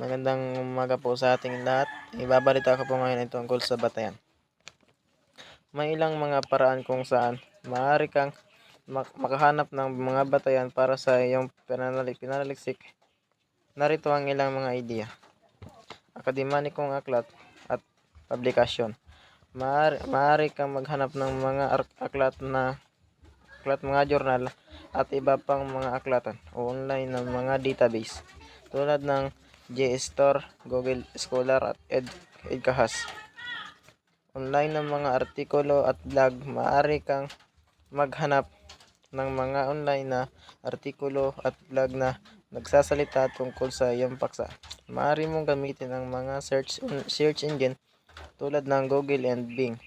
Magandang umaga po sa ating lahat. Ibabalita ko po ngayon ay tungkol sa batayan. May ilang mga paraan kung saan maaari kang makahanap ng mga batayan para sa iyong pinanaliksik. Narito ang ilang mga ideya. Akademikong aklat at publikasyon. Maaari kang maghanap ng mga aklat, mga journal at iba pang mga aklatan o online ng mga database tulad ng JSTOR, Google Scholar at EDCAHAS. Online ng mga artikulo at blog. Maaari kang maghanap ng mga online na artikulo at blog na nagsasalita tungkol sa iyong paksa. Maaari mong gamitin ang mga search engine tulad ng Google and Bing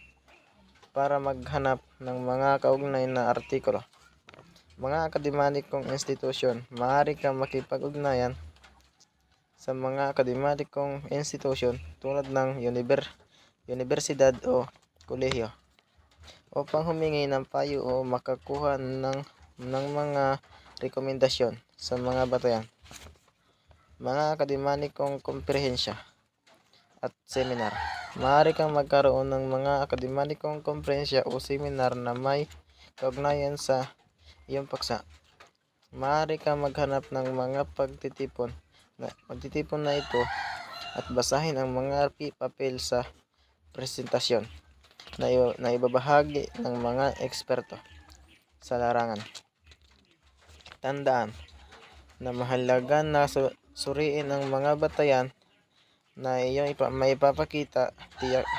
para maghanap ng mga kaugnay na artikulo. Mga akademikong institusyon. Maaari kang makipag-ugnayan sa mga akademikong institusyon tulad ng universidad o kolehiyo upang humingi ng payo o makakuha ng mga rekomendasyon sa mga batayan. Mga akademikong komprehensya at seminar. Maaari kang magkaroon ng mga akademikong komprehensya o seminar na may kaugnayan sa iyong paksa. Maaari kang maghanap ng mga pagtitipon na ito at basahin ang mga papel sa presentasyon na ibabahagi ng mga eksperto sa larangan. Tandaan na mahalaga na suriin ang mga batayan na iyong maipapakita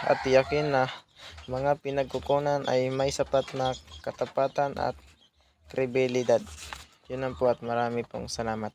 at tiyakin na mga pinagkukunan ay may sapat na katapatan at kredibilidad. Yun lang po at marami pong salamat.